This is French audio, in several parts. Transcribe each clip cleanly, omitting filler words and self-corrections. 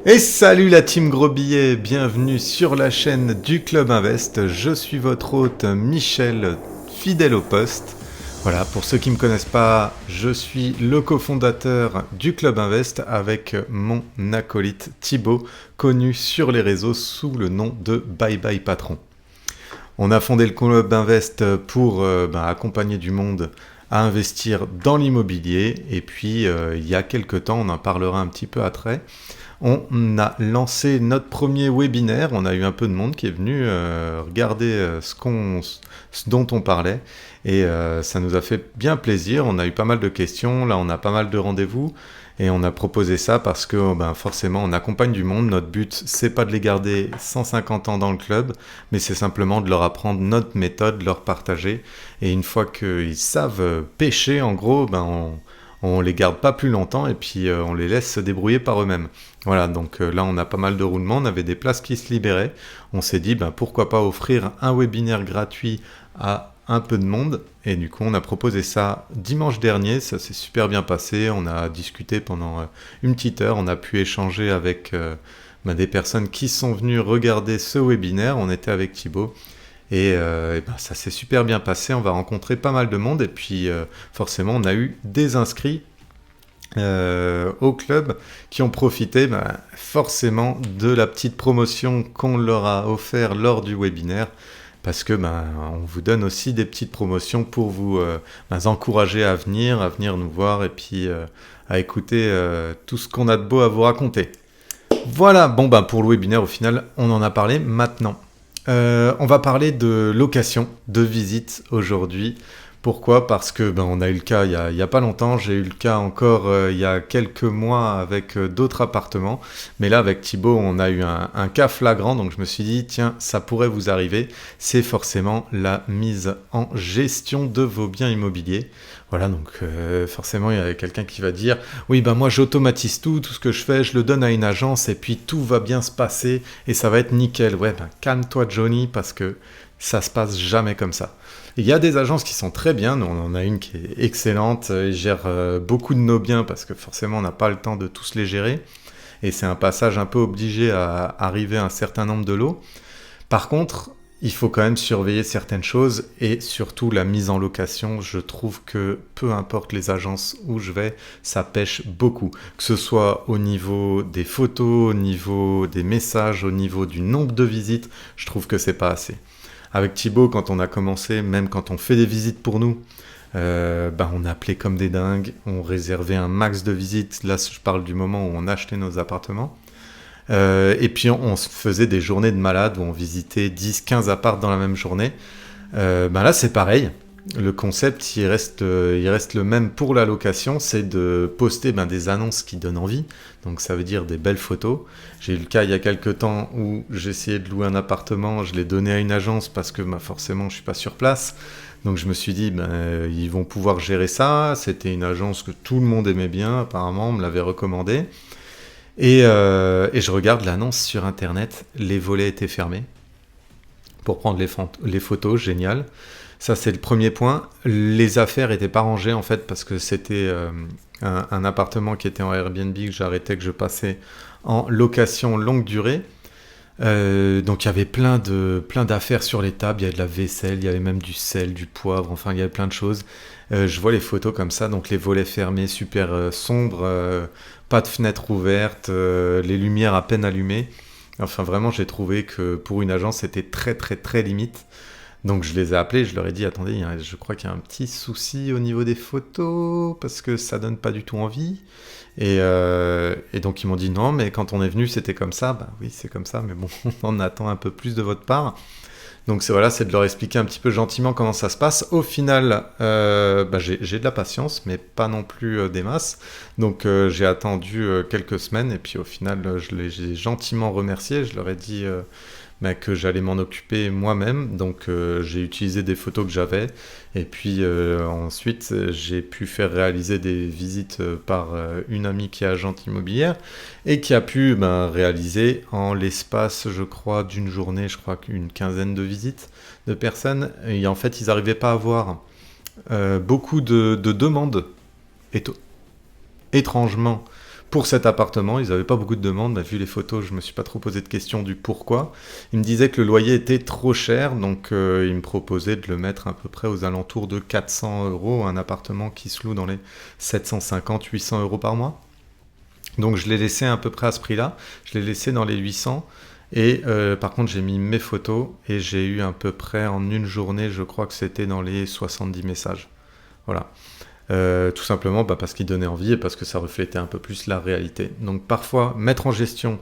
Et salut la team Gros Billets, bienvenue sur la chaîne du Club Invest. Je suis votre hôte Michel, fidèle au poste. Voilà, pour ceux qui ne me connaissent pas, je suis le cofondateur du Club Invest avec mon acolyte Thibaut, connu sur les réseaux sous le nom de Bye Bye Patron. On a fondé le Club Invest pour accompagner du monde à investir dans l'immobilier. Et puis, il y a quelques temps, on en parlera un petit peu après, on a lancé notre premier webinaire. On a eu un peu de monde qui est venu regarder ce dont on parlait. Et ça nous a fait bien plaisir. On a eu pas mal de questions. Là, on a pas mal de rendez-vous. Et on a proposé ça parce que forcément, on accompagne du monde. Notre but, c'est pas de les garder 150 ans dans le club, mais c'est simplement de leur apprendre notre méthode, de leur partager. Et une fois qu'ils savent pêcher, en gros, on les garde pas plus longtemps et puis on les laisse se débrouiller par eux-mêmes. Voilà, donc là on a pas mal de roulements, on avait des places qui se libéraient. On s'est dit pourquoi pas offrir un webinaire gratuit à un peu de monde. Et du coup on a proposé ça dimanche dernier, ça s'est super bien passé. On a discuté pendant une petite heure, on a pu échanger avec des personnes qui sont venues regarder ce webinaire. On était avec Thibaut. Et ça s'est super bien passé, on va rencontrer pas mal de monde et puis forcément on a eu des inscrits au club qui ont profité forcément de la petite promotion qu'on leur a offert lors du webinaire parce que on vous donne aussi des petites promotions pour vous encourager à venir nous voir et puis à écouter tout ce qu'on a de beau à vous raconter. Voilà, pour le webinaire au final on en a parlé maintenant. On va parler de location, de visite aujourd'hui. Pourquoi ? Parce que on a eu le cas il y a pas longtemps, j'ai eu le cas encore il y a quelques mois avec d'autres appartements. Mais là, avec Thibaut, on a eu un cas flagrant, donc je me suis dit, tiens, ça pourrait vous arriver. C'est forcément la mise en gestion de vos biens immobiliers. Voilà, donc forcément, il y a quelqu'un qui va dire, oui, moi j'automatise tout ce que je fais, je le donne à une agence et puis tout va bien se passer et ça va être nickel. Ouais, calme-toi Johnny, parce que ça se passe jamais comme ça. Il y a des agences qui sont très bien, nous on en a une qui est excellente, ils gèrent beaucoup de nos biens parce que forcément on n'a pas le temps de tous les gérer et c'est un passage un peu obligé à arriver à un certain nombre de lots. Par contre, il faut quand même surveiller certaines choses et surtout la mise en location. Je trouve que peu importe les agences où je vais, ça pêche beaucoup. Que ce soit au niveau des photos, au niveau des messages, au niveau du nombre de visites, je trouve que c'est pas assez. Avec Thibaut, quand on a commencé, même quand on fait des visites pour nous, on appelait comme des dingues, on réservait un max de visites. Là, je parle du moment où on achetait nos appartements. Et puis on se faisait des journées de malades où on visitait 10-15 apparts dans la même journée. Là c'est pareil, le concept il reste le même pour la location, c'est de poster des annonces qui donnent envie, donc ça veut dire des belles photos. J'ai eu le cas il y a quelques temps où j'essayais de louer un appartement, je l'ai donné à une agence parce que forcément je suis pas sur place. Donc je me suis dit, ils vont pouvoir gérer ça. C'était une agence que tout le monde aimait bien, apparemment, on me l'avait recommandé. Et je regarde l'annonce sur internet, les volets étaient fermés pour prendre les photos, génial. Ça c'est le premier point. Les affaires n'étaient pas rangées en fait parce que c'était un appartement qui était en Airbnb que j'arrêtais, que je passais en location longue durée. Donc il y avait plein d'affaires sur les tables, il y avait de la vaisselle, il y avait même du sel, du poivre, enfin il y avait plein de choses. Je vois les photos comme ça, donc les volets fermés, super sombres, pas de fenêtres ouvertes, les lumières à peine allumées. Enfin vraiment j'ai trouvé que pour une agence c'était très très très limite. Donc je les ai appelés, je leur ai dit attendez, je crois qu'il y a un petit souci au niveau des photos parce que ça donne pas du tout envie. Et donc ils m'ont dit non, mais quand on est venu c'était comme ça. Oui c'est comme ça, mais bon on attend un peu plus de votre part. Donc c'est de leur expliquer un petit peu gentiment comment ça se passe. Au final, j'ai de la patience, mais pas non plus des masses. Donc j'ai attendu quelques semaines et puis au final, j'ai gentiment remercié. Je leur ai dit que j'allais m'en occuper moi-même. Donc j'ai utilisé des photos que j'avais. Et puis ensuite, j'ai pu faire réaliser des visites par une amie qui est agente immobilière et qui a pu réaliser en l'espace, je crois, d'une journée, je crois qu'une quinzaine de visites de personnes. Et en fait, ils n'arrivaient pas à avoir beaucoup de demandes, étrangement, pour cet appartement. Ils n'avaient pas beaucoup de demandes. Vu les photos, je ne me suis pas trop posé de questions du pourquoi. Ils me disaient que le loyer était trop cher, donc ils me proposaient de le mettre à peu près aux alentours de 400 €, un appartement qui se loue dans les 750-800 € par mois. Donc je l'ai laissé à peu près à ce prix-là. Je l'ai laissé dans les 800. Et par contre, j'ai mis mes photos et j'ai eu à peu près en une journée, je crois que c'était dans les 70 messages. Voilà. Tout simplement parce qu'il donnait envie et parce que ça reflétait un peu plus la réalité. Donc parfois, mettre en gestion,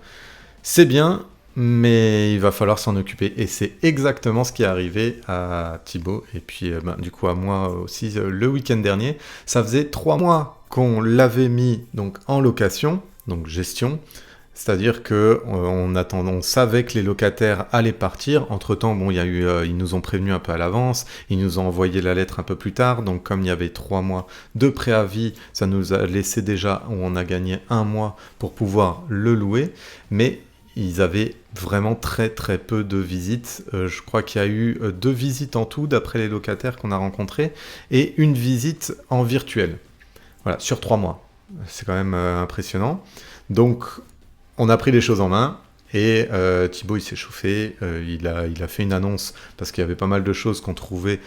c'est bien, mais il va falloir s'en occuper. Et c'est exactement ce qui est arrivé à Thibaut et puis du coup à moi aussi le week-end dernier. Ça faisait 3 mois qu'on l'avait mis donc en location, donc gestion. C'est-à-dire que on savait que les locataires allaient partir. Entre-temps, bon, ils nous ont prévenus un peu à l'avance, ils nous ont envoyé la lettre un peu plus tard. Donc, comme il y avait 3 mois de préavis, ça nous a laissé déjà, on a gagné 1 mois pour pouvoir le louer. Mais ils avaient vraiment très très peu de visites. Je crois qu'il y a eu 2 visites en tout, d'après les locataires qu'on a rencontrés, et une visite en virtuel. Voilà, sur 3 mois. C'est quand même impressionnant. Donc, on a pris les choses en main et Thibaut il s'est chauffé, il a fait une annonce parce qu'il y avait pas mal de choses qu'on trouvait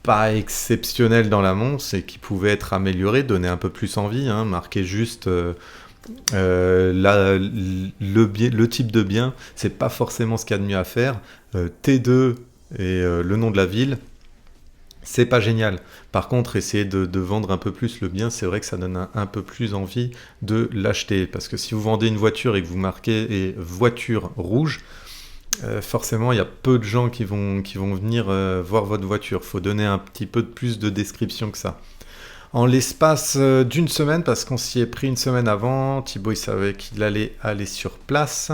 pas exceptionnelles dans l'annonce et qui pouvaient être améliorées, donner un peu plus envie, marquer juste le type de bien, c'est pas forcément ce qu'il y a de mieux à faire, T2 et le nom de la ville, c'est pas génial. Par contre, essayer de vendre un peu plus le bien, c'est vrai que ça donne un peu plus envie de l'acheter. Parce que si vous vendez une voiture et que vous marquez voiture rouge, forcément, il y a peu de gens qui vont venir voir votre voiture. Il faut donner un petit peu plus de description que ça. En l'espace d'une semaine, parce qu'on s'y est pris une semaine avant, Thibaut il savait qu'il allait aller sur place.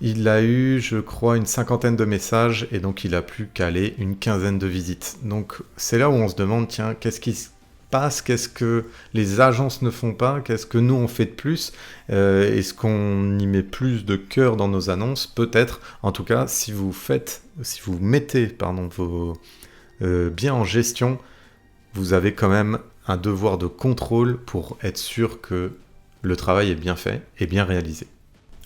Il a eu, je crois, une 50aine de messages et donc il a pu caler une 15aine de visites. Donc c'est là où on se demande, tiens, qu'est-ce qui se passe? Qu'est-ce que les agences ne font pas? Qu'est-ce que nous on fait de plus? Est-ce qu'on y met plus de cœur dans nos annonces? Peut-être. En tout cas, si vous mettez vos biens en gestion, vous avez quand même un devoir de contrôle pour être sûr que le travail est bien fait et bien réalisé.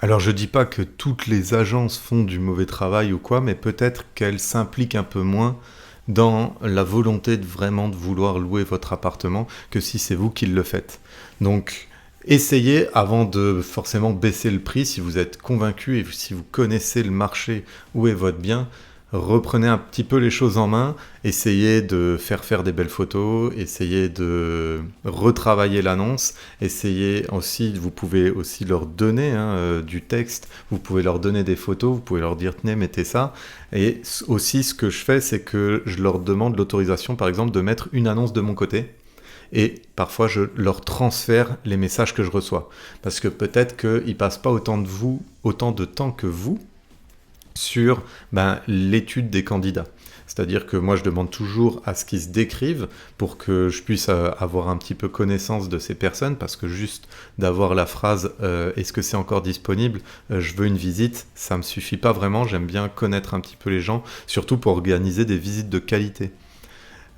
Alors je dis pas que toutes les agences font du mauvais travail ou quoi, mais peut-être qu'elles s'impliquent un peu moins dans la volonté de vraiment de vouloir louer votre appartement que si c'est vous qui le faites. Donc essayez avant de forcément baisser le prix si vous êtes convaincu et si vous connaissez le marché où est votre bien. Reprenez un petit peu les choses en main, essayez de faire des belles photos, essayez de retravailler l'annonce, vous pouvez aussi leur donner du texte, vous pouvez leur donner des photos, vous pouvez leur dire tenez mettez ça, et aussi ce que je fais c'est que je leur demande l'autorisation par exemple de mettre une annonce de mon côté, et parfois je leur transfère les messages que je reçois, parce que peut-être qu'ils ne passent pas autant de temps que vous, sur l'étude des candidats. C'est-à-dire que moi, je demande toujours à ce qu'ils se décrivent pour que je puisse avoir un petit peu connaissance de ces personnes, parce que juste d'avoir la phrase « Est-ce que c'est encore disponible ? Je veux une visite », ça ne me suffit pas vraiment. J'aime bien connaître un petit peu les gens, surtout pour organiser des visites de qualité.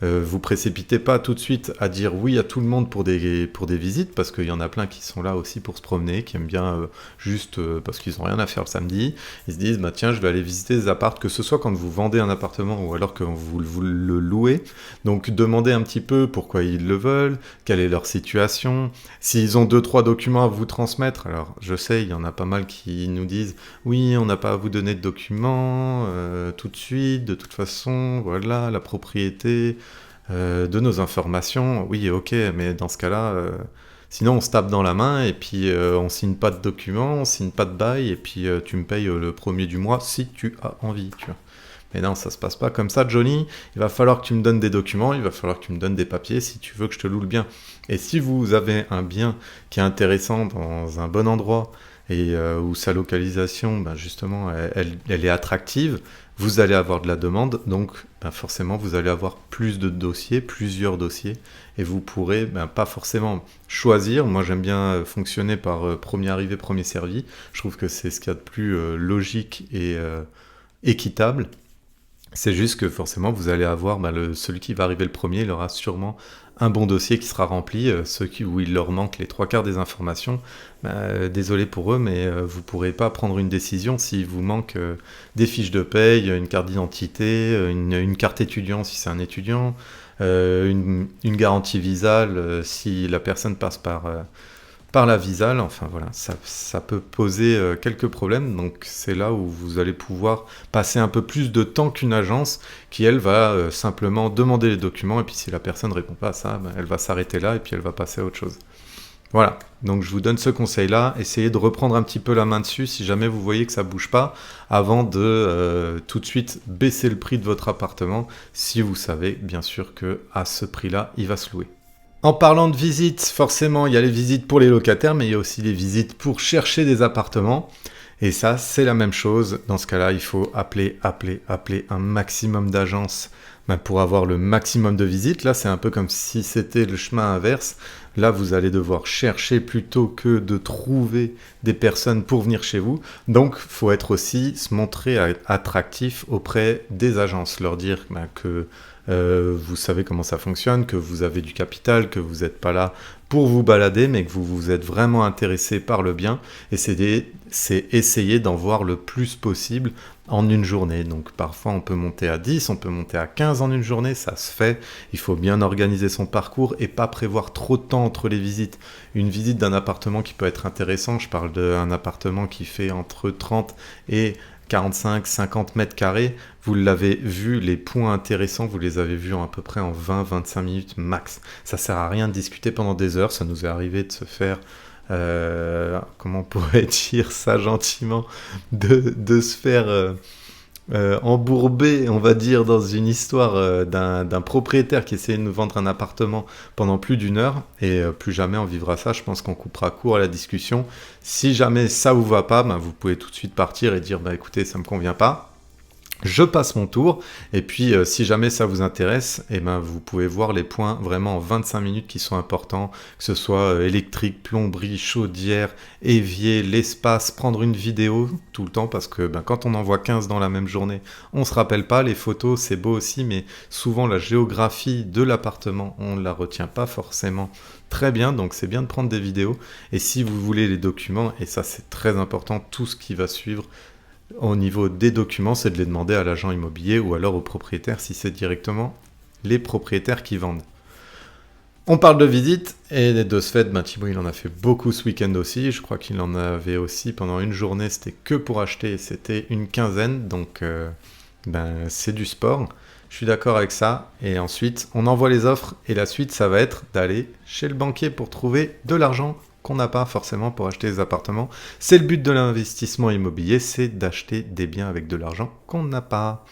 Vous précipitez pas tout de suite à dire oui à tout le monde pour des visites, parce qu'il y en a plein qui sont là aussi pour se promener, qui aiment bien juste parce qu'ils n'ont rien à faire le samedi. Ils se disent tiens, je vais aller visiter des apparts, que ce soit quand vous vendez un appartement ou alors quand vous le louez. Donc demandez un petit peu pourquoi ils le veulent, quelle est leur situation, s'ils ont 2-3 documents à vous transmettre. Alors je sais, il y en a pas mal qui nous disent oui, on n'a pas à vous donner de documents tout de suite, de toute façon, voilà, la propriété de nos informations, oui ok, mais dans ce cas-là, sinon on se tape dans la main et puis on signe pas de documents, on signe pas de bail et puis tu me payes le premier du mois si tu as envie, tu vois. Mais non, ça se passe pas comme ça, Johnny. Il va falloir que tu me donnes des documents, il va falloir que tu me donnes des papiers si tu veux que je te loue le bien. Et si vous avez un bien qui est intéressant dans un bon endroit et où sa localisation, justement, elle est attractive, vous allez avoir de la demande, donc forcément vous allez avoir plus de dossiers, plusieurs dossiers, et vous pourrez pas forcément choisir. Moi j'aime bien fonctionner par premier arrivé, premier servi. Je trouve que c'est ce qu'il y a de plus logique et équitable. C'est juste que forcément vous allez avoir celui qui va arriver le premier, il aura sûrement un bon dossier qui sera rempli. Où il leur manque les trois quarts des informations, désolé pour eux, mais vous ne pourrez pas prendre une décision s'il vous manque des fiches de paye, une carte d'identité, une carte étudiant si c'est un étudiant, une garantie visale si la personne passe par la Visale. Enfin voilà, ça peut poser quelques problèmes, donc c'est là où vous allez pouvoir passer un peu plus de temps qu'une agence qui, elle, va simplement demander les documents, et puis si la personne ne répond pas à ça, elle va s'arrêter là, et puis elle va passer à autre chose. Voilà, donc je vous donne ce conseil-là, essayez de reprendre un petit peu la main dessus si jamais vous voyez que ça bouge pas, avant de tout de suite baisser le prix de votre appartement, si vous savez bien sûr que à ce prix-là, il va se louer. En parlant de visites, forcément, il y a les visites pour les locataires, mais il y a aussi les visites pour chercher des appartements. Et ça, c'est la même chose. Dans ce cas-là, il faut appeler un maximum d'agences pour avoir le maximum de visites. Là, c'est un peu comme si c'était le chemin inverse. Là, vous allez devoir chercher plutôt que de trouver des personnes pour venir chez vous. Donc, il faut être aussi, se montrer attractif auprès des agences. Leur dire que vous savez comment ça fonctionne, que vous avez du capital, que vous n'êtes pas là pour vous balader, mais que vous êtes vraiment intéressé par le bien. Et c'est essayer d'en voir le plus possible en une journée. Donc parfois on peut monter à 10, on peut monter à 15 en une journée, ça se fait. Il faut bien organiser son parcours et pas prévoir trop de temps entre les visites. Une visite d'un appartement qui peut être intéressant, je parle d'un appartement qui fait entre 30 et 45-50 mètres carrés, vous l'avez vu, les points intéressants, vous les avez vus à peu près en 20-25 minutes max. Ça sert à rien de discuter pendant des heures, ça nous est arrivé de se faire, comment on pourrait dire ça gentiment, de se faire embourbé, on va dire, dans une histoire d'un propriétaire qui essayait de nous vendre un appartement pendant plus d'une heure, et plus jamais on vivra ça. Je pense qu'on coupera court à la discussion. Si jamais ça vous va pas, vous pouvez tout de suite partir et dire écoutez, ça me convient pas. Je passe mon tour, et puis si jamais ça vous intéresse, vous pouvez voir les points vraiment en 25 minutes qui sont importants, que ce soit électrique, plomberie, chaudière, évier, l'espace, prendre une vidéo tout le temps, parce que quand on en voit 15 dans la même journée, on se rappelle pas. Les photos, c'est beau aussi, mais souvent la géographie de l'appartement, on ne la retient pas forcément très bien, donc c'est bien de prendre des vidéos. Et si vous voulez les documents, et ça c'est très important, tout ce qui va suivre, au niveau des documents, c'est de les demander à l'agent immobilier ou alors au propriétaire si c'est directement les propriétaires qui vendent. On parle de visite, et de ce fait, Thibaut il en a fait beaucoup ce week-end aussi. Je crois qu'il en avait aussi pendant une journée, c'était que pour acheter, c'était une quinzaine, donc c'est du sport. Je suis d'accord avec ça. Et ensuite, on envoie les offres, et la suite, ça va être d'aller chez le banquier pour trouver de l'argent qu'on n'a pas forcément pour acheter des appartements. C'est le but de l'investissement immobilier, c'est d'acheter des biens avec de l'argent qu'on n'a pas.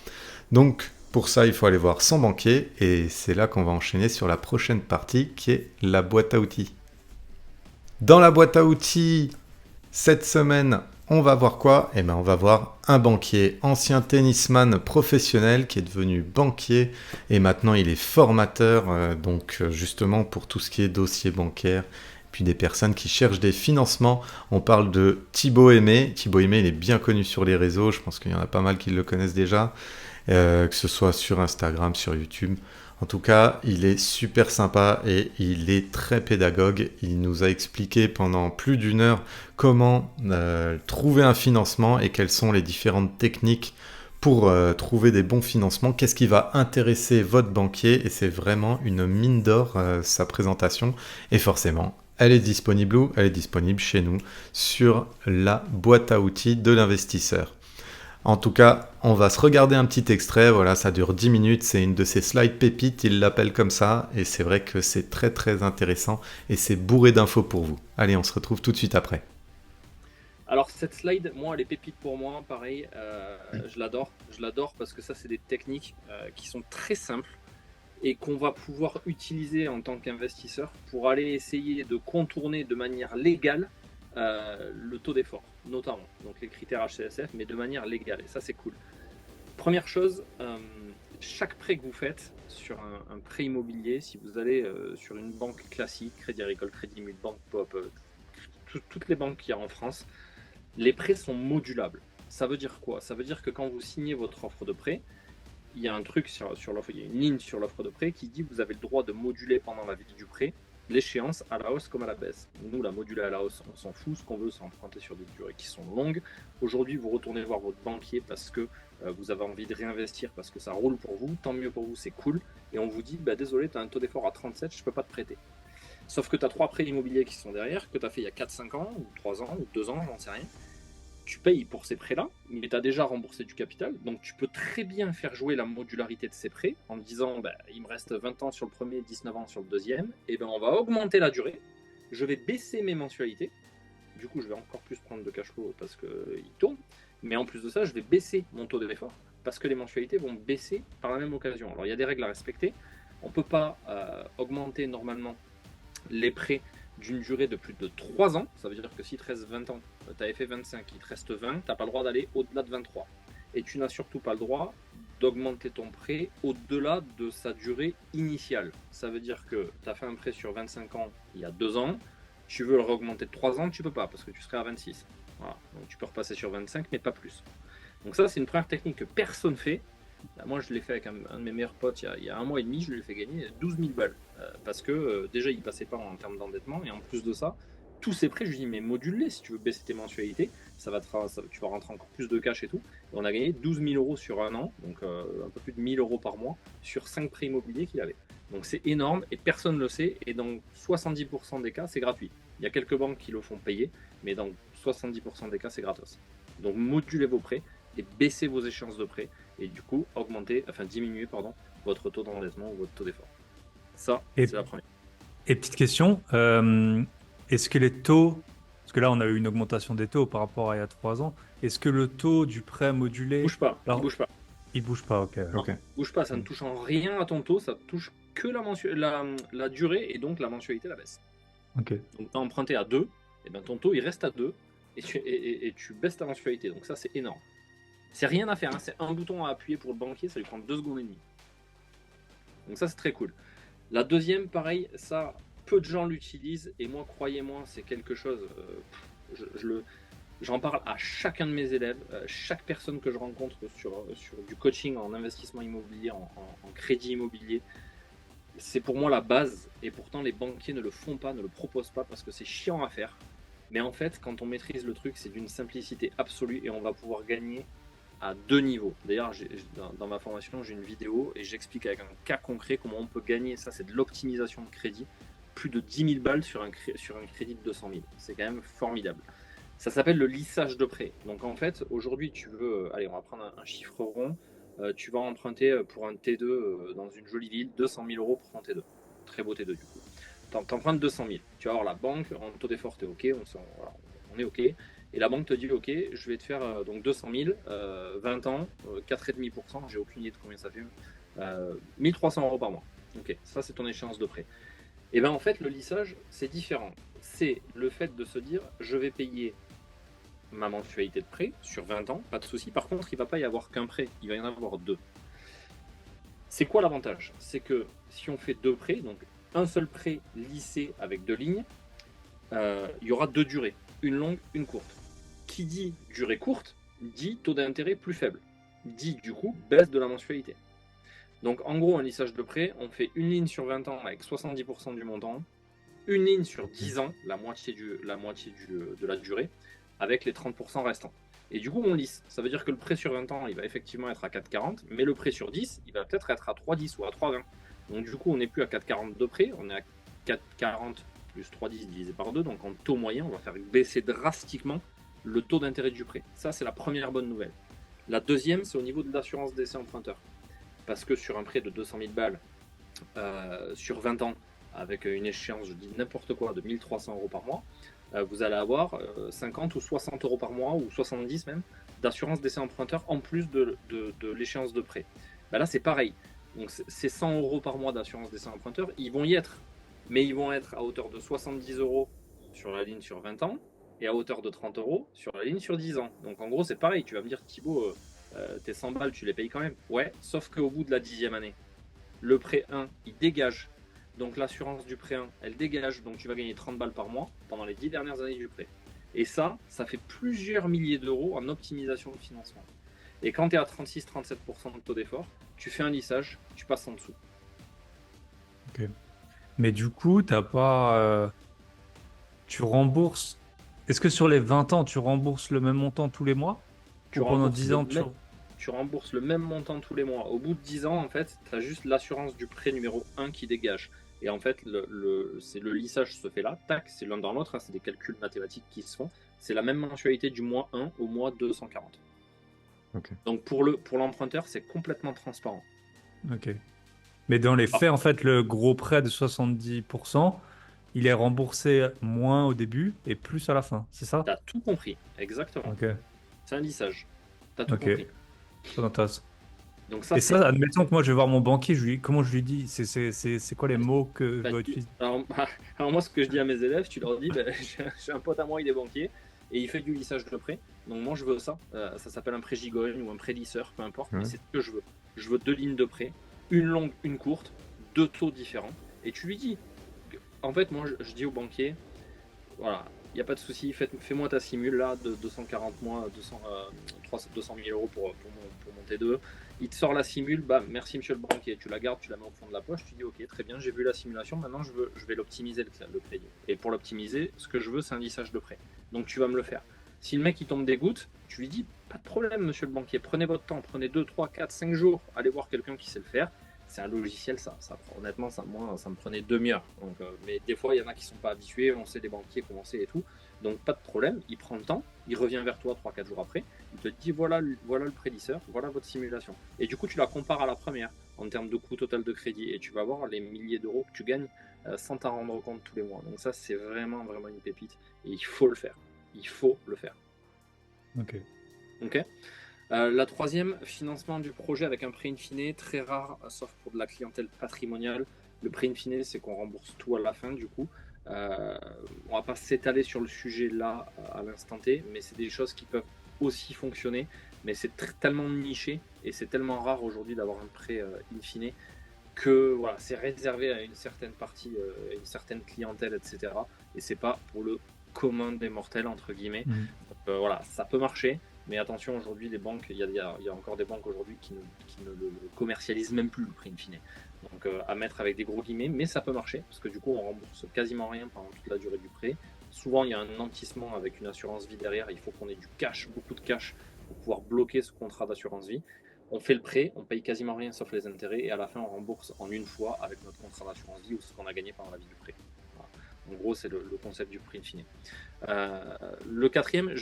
Donc pour ça, il faut aller voir son banquier, et c'est là qu'on va enchaîner sur la prochaine partie qui est la boîte à outils. Dans la boîte à outils, cette semaine, on va voir quoi ? On va voir un banquier, ancien tennisman professionnel qui est devenu banquier, et maintenant il est formateur, donc justement pour tout ce qui est dossier bancaire, puis des personnes qui cherchent des financements. On parle de Thibaut Aimé. Thibaut Aimé, il est bien connu sur les réseaux, je pense qu'il y en a pas mal qui le connaissent déjà, que ce soit sur Instagram, sur YouTube. En tout cas, il est super sympa et il est très pédagogue. Il nous a expliqué pendant plus d'une heure comment trouver un financement et quelles sont les différentes techniques pour trouver des bons financements, qu'est-ce qui va intéresser votre banquier, et c'est vraiment une mine d'or sa présentation, et forcément elle est disponible où ? Elle est disponible chez nous sur la boîte à outils de l'investisseur. En tout cas, on va se regarder un petit extrait, voilà, ça dure 10 minutes, c'est une de ces slides pépites, il l'appelle comme ça, et c'est vrai que c'est très très intéressant, et c'est bourré d'infos pour vous. Allez, on se retrouve tout de suite après. Alors cette slide, moi elle est pépite pour moi, pareil, je l'adore parce que ça c'est des techniques qui sont très simples et qu'on va pouvoir utiliser en tant qu'investisseur pour aller essayer de contourner de manière légale le taux d'effort, notamment, donc les critères HCSF, mais de manière légale, et ça c'est cool. Première chose, chaque prêt que vous faites sur un prêt immobilier, si vous allez sur une banque classique, Crédit Agricole, Crédit Mutuel, Banque Pop, toutes les banques qu'il y a en France, les prêts sont modulables. Ça veut dire quoi ? Ça veut dire que quand vous signez votre offre de prêt, il y a un truc sur l'offre, il y a une ligne sur l'offre de prêt qui dit que vous avez le droit de moduler pendant la vie du prêt l'échéance à la hausse comme à la baisse. Nous, la moduler à la hausse, on s'en fout. Ce qu'on veut, c'est emprunter sur des durées qui sont longues. Aujourd'hui, vous retournez voir votre banquier parce que vous avez envie de réinvestir, parce que ça roule pour vous. Tant mieux pour vous, c'est cool. Et on vous dit, bah, désolé, tu as un taux d'effort à 37, je ne peux pas te prêter. Sauf que tu as 3 prêts immobiliers qui sont derrière, que tu as fait il y a 4-5 ans, ou 3 ans, ou 2 ans, j'en sais rien. Tu payes pour ces prêts-là, mais tu as déjà remboursé du capital, donc tu peux très bien faire jouer la modularité de ces prêts en disant bah, il me reste 20 ans sur le premier, 19 ans sur le deuxième, et ben on va augmenter la durée, je vais baisser mes mensualités, du coup je vais encore plus prendre de cash flow parce qu'il tourne, mais en plus de ça je vais baisser mon taux d'effort parce que les mensualités vont baisser par la même occasion. Alors il y a des règles à respecter, on ne peut pas augmenter normalement les prêts d'une durée de plus de 3 ans, ça veut dire que si te reste 20 ans, tu avais fait 25, il te reste 20, tu n'as pas le droit d'aller au-delà de 23. Et tu n'as surtout pas le droit d'augmenter ton prêt au-delà de sa durée initiale. Ça veut dire que tu as fait un prêt sur 25 ans il y a 2 ans, tu veux le réaugmenter de 3 ans, tu peux pas parce que tu serais à 26. Voilà. Donc tu peux repasser sur 25, mais pas plus. Donc ça, c'est une première technique que personne fait. Moi, je l'ai fait avec un de mes meilleurs potes il y a 1 mois et demi, je lui ai fait gagner 12 000 balles. Parce que déjà, il passait pas en termes d'endettement. Et en plus de ça, tous ces prêts, je lui dis, mais module-les si tu veux baisser tes mensualités. Tu vas rentrer encore plus de cash et tout. Et on a gagné 12 000 euros sur 1 an, donc un peu plus de 1 000 euros par mois, sur 5 prêts immobiliers qu'il avait. Donc c'est énorme et personne ne le sait. Et dans 70% des cas, c'est gratuit. Il y a quelques banques qui le font payer, mais dans 70% des cas, c'est gratos. Donc modulez vos prêts et baissez vos échéances de prêt et du coup diminuer votre taux d'endettement ou votre taux d'effort. Ça, c'est la première. Et petite question, est-ce que les taux, parce que là on a eu une augmentation des taux par rapport à il y a 3 ans, est-ce que le taux du prêt modulé... Bouge pas, alors, il bouge pas. Il bouge pas, ok. Bouge pas, ça ne touche en rien à ton taux, ça touche que la durée et donc la mensualité la baisse. Ok. Donc tu as emprunté à 2, et ben ton taux il reste à 2 et tu baisses ta mensualité. Donc ça c'est énorme. C'est rien à faire, hein. C'est un bouton à appuyer pour le banquier, ça lui prend 2 secondes et demie. Donc ça c'est très cool. La deuxième, pareil, ça, peu de gens l'utilisent, et moi, croyez-moi, c'est quelque chose, j'en parle à chacun de mes élèves, chaque personne que je rencontre sur du coaching en investissement immobilier, en crédit immobilier, c'est pour moi la base, et pourtant les banquiers ne le font pas, ne le proposent pas, parce que c'est chiant à faire. Mais en fait, quand on maîtrise le truc, c'est d'une simplicité absolue, et on va pouvoir gagner à 2 niveaux. D'ailleurs, dans ma formation, j'ai une vidéo et j'explique avec un cas concret comment on peut gagner. Ça, c'est de l'optimisation de crédit. Plus de 10 000 balles sur un crédit de 200 000. C'est quand même formidable. Ça s'appelle le lissage de prêt. Donc en fait, aujourd'hui, tu veux... allez, on va prendre un chiffre rond. Tu vas emprunter pour un T2 dans une jolie ville 200 000 euros pour ton T2. Très beau T2 du coup. T'empruntes 200 000. Tu vas voir la banque, en taux d'effort, t'es OK. On est OK. Et la banque te dit, OK, je vais te faire donc 200 000, 20 ans, 4,5%, j'ai aucune idée de combien ça fait, 1300 euros par mois. OK, ça c'est ton échéance de prêt. Et bien en fait, le lissage, c'est différent. C'est le fait de se dire, je vais payer ma mensualité de prêt sur 20 ans, pas de souci. Par contre, il ne va pas y avoir qu'un prêt, il va y en avoir 2. C'est quoi l'avantage? C'est que si on fait 2 prêts, donc un seul prêt lissé avec 2 lignes, il y aura 2 durées, une longue, une courte. Qui dit durée courte, dit taux d'intérêt plus faible, dit du coup baisse de la mensualité. Donc en gros, un lissage de prêt, on fait une ligne sur 20 ans avec 70% du montant, une ligne sur 10 ans, la moitié de la durée, avec les 30% restants. Et du coup, on lisse. Ça veut dire que le prêt sur 20 ans, il va effectivement être à 4,40, mais le prêt sur 10, il va peut-être être à 3,10 ou à 3,20. Donc du coup, on n'est plus à 4,40 de prêt, on est à 4,40 plus 3,10 divisé par 2, donc en taux moyen, on va faire baisser drastiquement le taux d'intérêt du prêt. Ça, c'est la première bonne nouvelle. La deuxième, c'est au niveau de l'assurance d'essai emprunteur. Parce que sur un prêt de 200 000 balles, sur 20 ans, avec une échéance, je dis n'importe quoi, de 1300 euros par mois, vous allez avoir 50 ou 60 euros par mois, ou 70 même, d'assurance d'essai emprunteur en plus de l'échéance de prêt. Ben là, c'est pareil. Donc, ces 100 euros par mois d'assurance d'essai emprunteur, ils vont y être. Mais ils vont être à hauteur de 70 euros sur la ligne sur 20 ans, et à hauteur de 30 euros sur la ligne sur 10 ans. Donc en gros, c'est pareil. Tu vas me dire, Thibaut, tes 100 balles, tu les payes quand même. Ouais, sauf qu'au bout de la 10e année, le prêt 1, il dégage. Donc l'assurance du prêt 1, elle dégage. Donc tu vas gagner 30 balles par mois pendant les 10 dernières années du prêt. Et ça fait plusieurs milliers d'euros en optimisation de financement. Et quand tu es à 36-37% de taux d'effort, tu fais un lissage, tu passes en dessous. Ok. Mais du coup, t'as pas, tu rembourses. Est-ce que sur les 20 ans, tu rembourses le même montant tous les mois? Tu Ou pendant rembourses 10 le ans, même, tu rembourses le même montant tous les mois. Au bout de 10 ans, en fait, tu as juste l'assurance du prêt numéro 1 qui dégage. Et en fait, c'est le lissage se fait là, tac, c'est l'un dans l'autre, hein, c'est des calculs mathématiques qui se font. C'est la même mensualité du mois 1 au mois 240. Ok. Donc pour l'emprunteur, c'est complètement transparent. Ok. Mais dans les Ah, faits, en fait, le gros prêt de 70%, il est remboursé moins au début et plus à la fin, c'est ça? t'as tout compris, exactement. Ok, C'est un lissage. T'as tout ok, compris. très intéressant. Donc ça, Et c'est ça, admettons que moi je vais voir mon banquier, comment je lui dis? C'est quoi les mots que je bah, dois utiliser? alors moi, ce que je dis à mes élèves, tu leur dis, bah, j'ai un pote à moi, il est banquier, et il fait du lissage de prêt. Donc moi, je veux ça. Ça s'appelle un prêt gigogne ou un prêt lisseur, peu importe, mais Ouais. c'est ce que je veux. Je veux 2 lignes de prêt, une longue, une courte, 2 taux différents. Et tu lui dis, en fait, moi, je dis au banquier, voilà, il n'y a pas de souci, fais-moi ta simule là de 240 mois, 200 000 euros pour mon T2. Il te sort la simule, bah merci monsieur le banquier, tu la gardes, tu la mets au fond de la poche, tu dis ok, très bien, j'ai vu la simulation, maintenant je vais l'optimiser le crédit. Et pour l'optimiser, ce que je veux, c'est un lissage de prêt. Donc tu vas me le faire. Si le mec il tombe des gouttes, tu lui dis pas de problème monsieur le banquier, prenez votre temps, prenez 2, 3, 4, 5 jours, allez voir quelqu'un qui sait le faire. C'est un logiciel, honnêtement, moi, ça me prenait 2 heures. Donc, mais des fois, il y en a qui sont pas habitués, on sait les banquiers comment c'est et tout. Donc, pas de problème, il prend le temps, il revient vers toi 3-4 jours après, il te dit voilà le prédisseur, voilà votre simulation. Et du coup, tu la compares à la première en termes de coût total de crédit et tu vas voir les milliers d'euros que tu gagnes sans t'en rendre compte tous les mois. Donc, ça, c'est vraiment, vraiment une pépite et il faut le faire. Il faut le faire. Ok. Ok. La troisième, financement du projet avec un prêt in fine, très rare, sauf pour de la clientèle patrimoniale. Le prêt in fine, c'est qu'on rembourse tout à la fin, du coup. On va pas s'étaler sur le sujet là, à l'instant T, mais c'est des choses qui peuvent aussi fonctionner. Mais c'est tellement niché et c'est tellement rare aujourd'hui d'avoir un prêt in fine que voilà, c'est réservé à une certaine partie, une certaine clientèle, etc. Et c'est pas pour le commun des mortels, entre guillemets. Mhm. Donc, voilà, ça peut marcher. Mais attention, aujourd'hui, les banques, il y a encore des banques aujourd'hui qui ne le commercialisent même plus, le prix in fine. Donc à mettre avec des gros guillemets, mais ça peut marcher, parce que du coup, on rembourse quasiment rien pendant toute la durée du prêt. Souvent, il y a un nantissement avec une assurance vie derrière. Il faut qu'on ait du cash, beaucoup de cash, pour pouvoir bloquer ce contrat d'assurance vie. On fait le prêt, on paye quasiment rien sauf les intérêts, et à la fin, on rembourse en une fois avec notre contrat d'assurance vie ou ce qu'on a gagné pendant la vie du prêt. Voilà. En gros, c'est le concept du prix in fine. Le quatrième,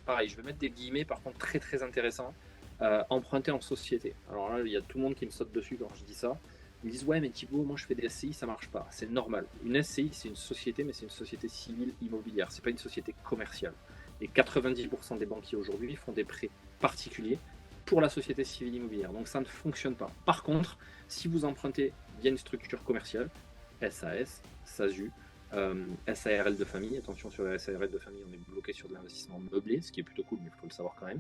pareil, je vais mettre des guillemets, par contre très très intéressant. Emprunter en société. Alors là, il y a tout le monde qui me saute dessus quand je dis ça. Ils me disent ouais, mais Thibaut, moi je fais des SCI, ça marche pas. C'est normal. Une SCI, c'est une société, mais c'est une société civile immobilière. C'est pas une société commerciale. Et 90% des banquiers aujourd'hui font des prêts particuliers pour la société civile immobilière. Donc ça ne fonctionne pas. Par contre, si vous empruntez via une structure commerciale, SAS, SASU, SARL de famille, attention sur la SARL de famille, on est bloqué sur de l'investissement meublé, ce qui est plutôt cool, mais il faut le savoir quand même.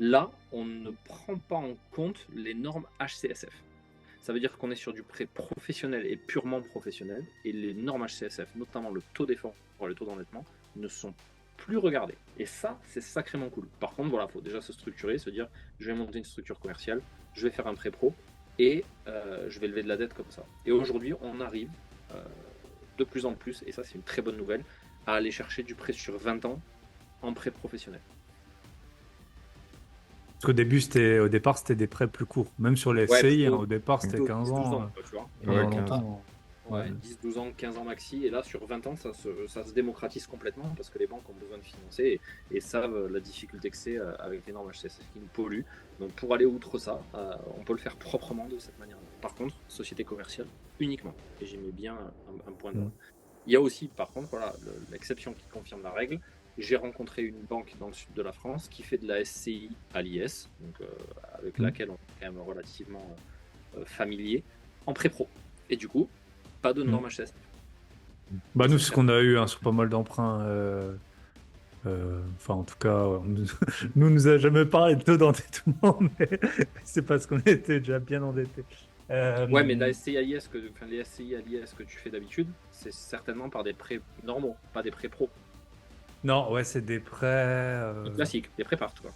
Là, on ne prend pas en compte les normes HCSF. Ça veut dire qu'on est sur du prêt professionnel et purement professionnel, et les normes HCSF, notamment le taux d'effort et le taux d'endettement, ne sont plus regardés. Et ça, c'est sacrément cool. Par contre, voilà, il faut déjà se structurer, se dire, je vais monter une structure commerciale, je vais faire un prêt pro, et je vais lever de la dette comme ça. Et aujourd'hui, on arrive de plus en plus, et ça c'est une très bonne nouvelle, à aller chercher du prêt sur 20 ans en prêt professionnel. Parce au départ, c'était des prêts plus courts. Même sur les Ouais, SCI, hein, plutôt au départ, c'était 15 10-12 ans. ans, quoi, tu vois. Pendant Ouais, 15. longtemps. Ouais, Ouais. 10-12 ans, 15 ans maxi, et là sur 20 ans, ça se démocratise complètement parce que les banques ont besoin de financer et savent la difficulté que c'est avec les normes HCSF qui nous polluent. Donc pour aller outre ça, on peut le faire proprement de cette manière-là. Par contre, société commerciale uniquement. Et j'ai mis bien un point d'ordre. Il y a aussi, par contre, voilà, l'exception qui confirme la règle. J'ai rencontré une banque dans le sud de la France qui fait de la SCI à l'IS, donc avec laquelle on est quand même relativement familier, en pré-pro. Et du coup, pas de normes HCSF. Bah nous, c'est ce qu'on a eu hein, sur pas mal d'emprunts. Enfin, en tout cas, nous a jamais parlé de taux d'endettement, mais c'est parce qu'on était déjà bien endettés. Ouais, mais la SCI à l'IS, les SCI à l'IS que tu fais d'habitude, c'est certainement par des prêts normaux, pas des prêts pro. Non, ouais, c'est des prêts. Classiques, des prêts part, quoi.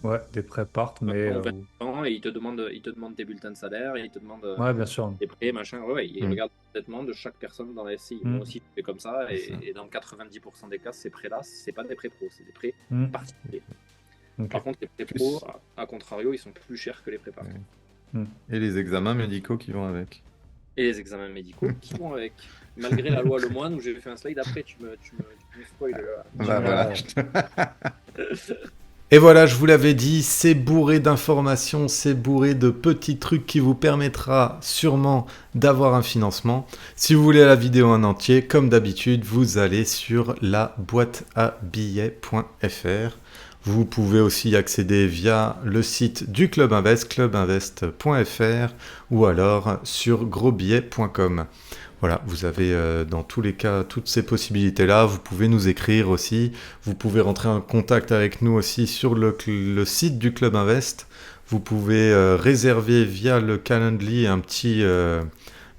Ouais, des prêts partent, mais en 20 ans, et ils te demandent tes bulletins de salaire, et ils te demandent ouais, bien sûr. des prêts, machin. Ouais, ils regardent l'endettement de chaque personne dans la SCI. Moi aussi, je fais comme ça, C'est ça. et dans 90% des cas, ces prêts-là, c'est pas des prêts pro, c'est des prêts Mm. particuliers. Ok. Par contre, les prêts pro, à contrario, ils sont plus chers que les prêts parties. Et les examens médicaux qui vont avec. Et les examens médicaux qui vont avec. Malgré la loi Lemoine, où j'ai fait un slide après, tu me spoil. Bah voilà. Ouais. Et voilà, je vous l'avais dit, c'est bourré d'informations, c'est bourré de petits trucs qui vous permettra sûrement d'avoir un financement. Si vous voulez la vidéo en entier, comme d'habitude, vous allez sur la boîteabillets.fr. Vous pouvez aussi y accéder via le site du Club Invest, clubinvest.fr, ou alors sur grosbillets.com. Voilà, vous avez dans tous les cas toutes ces possibilités-là. Vous pouvez nous écrire aussi. Vous pouvez rentrer en contact avec nous aussi sur le site du Club Invest. Vous pouvez réserver via le Calendly un petit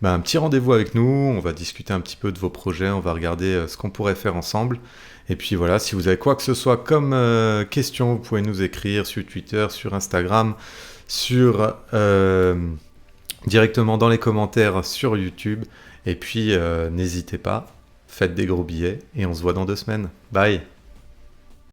rendez-vous avec nous. On va discuter un petit peu de vos projets. On va regarder ce qu'on pourrait faire ensemble. Et puis voilà, si vous avez quoi que ce soit comme question, vous pouvez nous écrire sur Twitter, sur Instagram, directement dans les commentaires sur YouTube. Et puis, n'hésitez pas, faites des gros billets et on se voit dans 2 semaines. Bye!